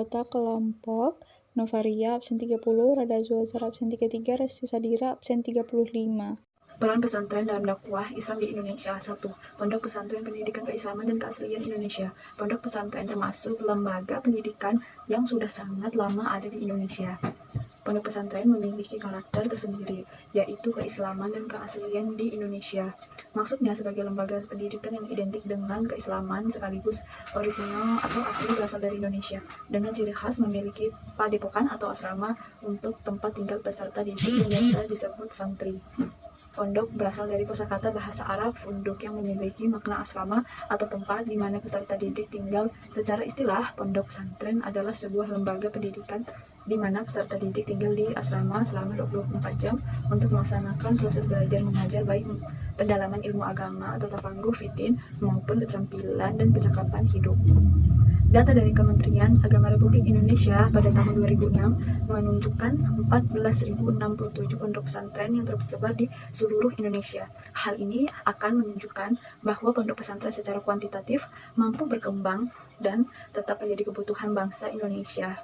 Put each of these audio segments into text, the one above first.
Anggota kelompok Novaria absen 30, Rada Zulzar absen 33, Resti Sadira absen 35. Peran pesantren dalam dakwah Islam di Indonesia. 1. Pondok pesantren pendidikan keislaman dan keaslian Indonesia. Pondok pesantren termasuk lembaga pendidikan yang sudah sangat lama ada di Indonesia. Pondok pesantren memiliki karakter tersendiri, yaitu keislaman dan keaslian di Indonesia. Maksudnya sebagai lembaga pendidikan yang identik dengan keislaman sekaligus orisinal atau asli berasal dari Indonesia, dengan ciri khas memiliki padepokan atau asrama untuk tempat tinggal peserta didik yang biasa disebut santri. Pondok berasal dari kosakata bahasa Arab funduk yang memiliki makna asrama atau tempat di mana peserta didik tinggal. Secara istilah, pondok pesantren adalah sebuah lembaga pendidikan di mana peserta didik tinggal di asrama selama 24 jam untuk melaksanakan proses belajar mengajar, baik pendalaman ilmu agama atau tafangguh fitin maupun keterampilan dan kecakapan hidup. Data dari Kementerian Agama Republik Indonesia pada tahun 2006 menunjukkan 14.067 pondok pesantren yang tersebar di seluruh Indonesia. Hal ini akan menunjukkan bahwa pondok pesantren secara kuantitatif mampu berkembang dan tetap menjadi kebutuhan bangsa Indonesia.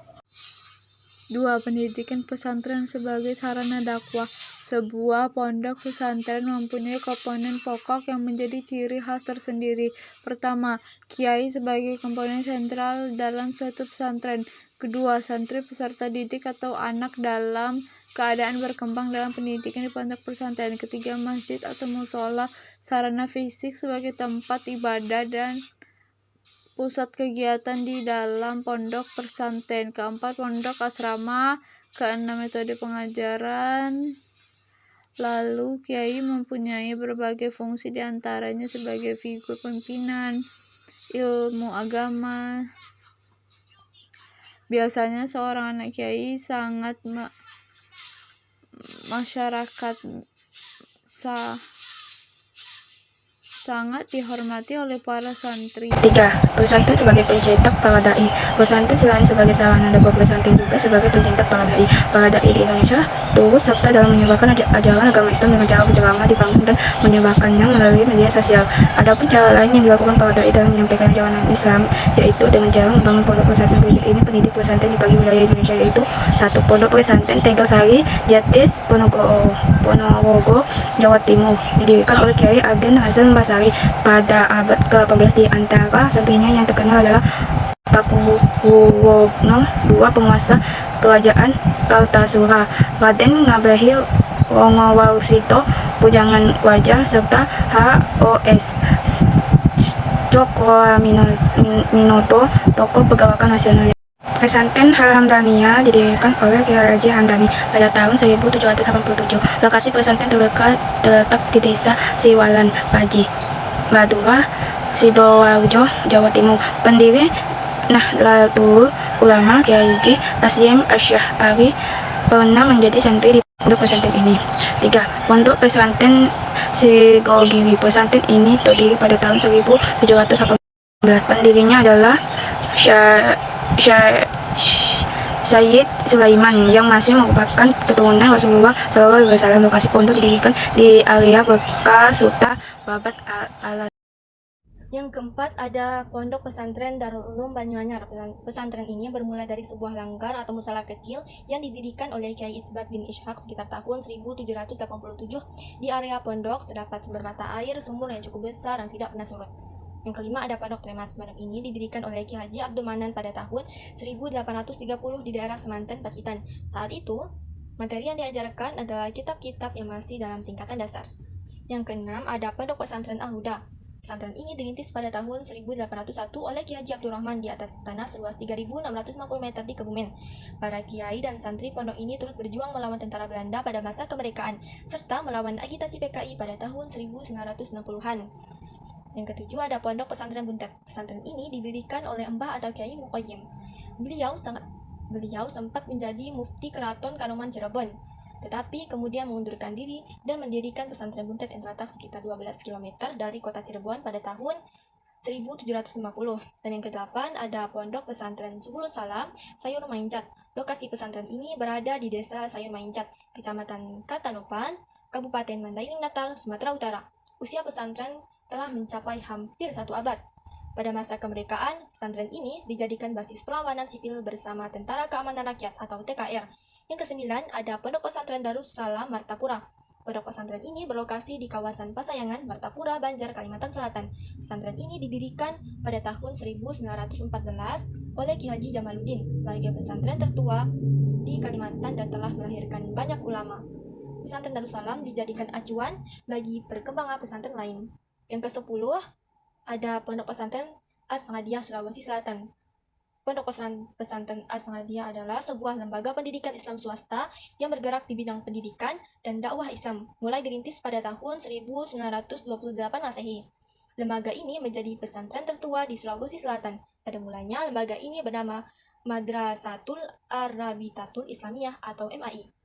2. Pendidikan pesantren sebagai sarana dakwah. Sebuah pondok pesantren mempunyai komponen pokok yang menjadi ciri khas tersendiri. Pertama, kiai sebagai komponen sentral dalam suatu pesantren. Kedua, santri peserta didik atau anak dalam keadaan berkembang dalam pendidikan di pondok pesantren. Ketiga, masjid atau musola, sarana fisik sebagai tempat ibadah dan pusat kegiatan di dalam pondok pesantren. Keempat, pondok asrama. Keenam, metode pengajaran. Lalu, kiai mempunyai berbagai fungsi diantaranya sebagai figur pimpinan ilmu agama. Biasanya seorang anak kiai sangat sangat dihormati oleh para santri. 3. Pesantren sebagai pencetak para dai. Pesantren selain sebagai sarana dakwah pesantren juga sebagai pencetak para dai. Para dai di Indonesia turut serta dalam menyebarkan ajaran agama Islam dengan cara berceramah di panggung dan menyebarkannya melalui media sosial. Adapun cara lain yang dilakukan para dai dalam menyampaikan ajaran Islam yaitu dengan cara membangun pondok pesantren. Berikut ini pendidik pesantren di bagi wilayah Indonesia, yaitu 1. Pondok pesantren Tegalsari, Jatis, Ponorogo, Jawa Timur, didirikan oleh Kiai Agen Hasan Basari pada abad ke-18. Di antara santrinya yang terkenal adalah Pakuwuwono II, penguasa kerajaan Kartasura, Raden Ngabahir Rongowarsito, Pujangan Wajah, serta H.O.S. Cokroaminoto, tokoh pergerakan nasional. Pesantren Al-Hamdaniyah didirikan oleh Kiai Haji Hamdani pada tahun 1787. Lokasi pesantren terletak di Desa Siwalan Paji, Madura, Sidoarjo, Jawa Timur. Pendiri Nahdlatul Ulama Kiai Haji Hasyim Asy'ari pernah menjadi santri di pondok pesantren ini. 3. Pondok pesantren Sigogiri. Pesantren ini terdiri pada tahun 1718. Pendirinya adalah Sayyid Sulaiman yang masih merupakan keturunan Rasulullah SAW. Lokasi pondok didirikan di area bekas Huta Babat Al. Yang keempat, ada Pondok Pesantren Darul Ulum Banyuanyar. Pesantren ini bermula dari sebuah langgar atau musala kecil yang didirikan oleh Kiai Itsbat bin Ishaq sekitar tahun 1787. Di area pondok terdapat sumber mata air, sumur yang cukup besar dan tidak pernah surut. Yang kelima, ada Pondok Tremas. Pondok ini didirikan oleh Ki Haji Abdul Manan pada tahun 1830 di daerah Semanten, Pacitan. Saat itu, materi yang diajarkan adalah kitab-kitab yang masih dalam tingkatan dasar. Yang keenam, ada Pondok Pesantren Al-Huda. Pesantren ini dirintis pada tahun 1801 oleh Ki Haji Abdul Rahman di atas tanah seluas 3.650 meter di Kebumen. Para kiai dan santri pondok ini turut berjuang melawan tentara Belanda pada masa kemerdekaan, serta melawan agitasi PKI pada tahun 1960-an. Yang ketujuh, ada Pondok Pesantren Buntet. Pesantren ini didirikan oleh Mbah atau Kiai Muqayyim. Beliau sempat menjadi mufti Keraton Kanoman Cirebon, tetapi kemudian mengundurkan diri dan mendirikan pesantren Buntet yang terletak sekitar 12 km dari kota Cirebon pada tahun 1750. Dan yang ke-8, ada Pondok Pesantren Subul Salam Sayur Maincat. Lokasi pesantren ini berada di Desa Sayur Maincat, Kecamatan Katanupan, Kabupaten Mandailing Natal, Sumatera Utara. Usia pesantren telah mencapai hampir 1 abad. Pada masa kemerdekaan, pesantren ini dijadikan basis perlawanan sipil bersama Tentara Keamanan Rakyat atau TKR. Yang kesembilan, ada Pondok Pesantren Darussalam Martapura. Pondok pesantren ini berlokasi di kawasan Pasayangan, Martapura, Banjar, Kalimantan Selatan. Pesantren ini didirikan pada tahun 1914 oleh Ki Haji Jamaluddin sebagai pesantren tertua di Kalimantan dan telah melahirkan banyak ulama. Pesantren Darussalam dijadikan acuan bagi perkembangan pesantren lain. Yang ke-10, ada Pondok Pesantren As-Sangadiyah Sulawesi Selatan. Pondok Pesantren As-Sangadiyah adalah sebuah lembaga pendidikan Islam swasta yang bergerak di bidang pendidikan dan dakwah Islam, mulai dirintis pada tahun 1928 Masehi. Lembaga ini menjadi pesantren tertua di Sulawesi Selatan. Pada mulanya, lembaga ini bernama Madrasatul Arabitatul Islamiyah atau MAI.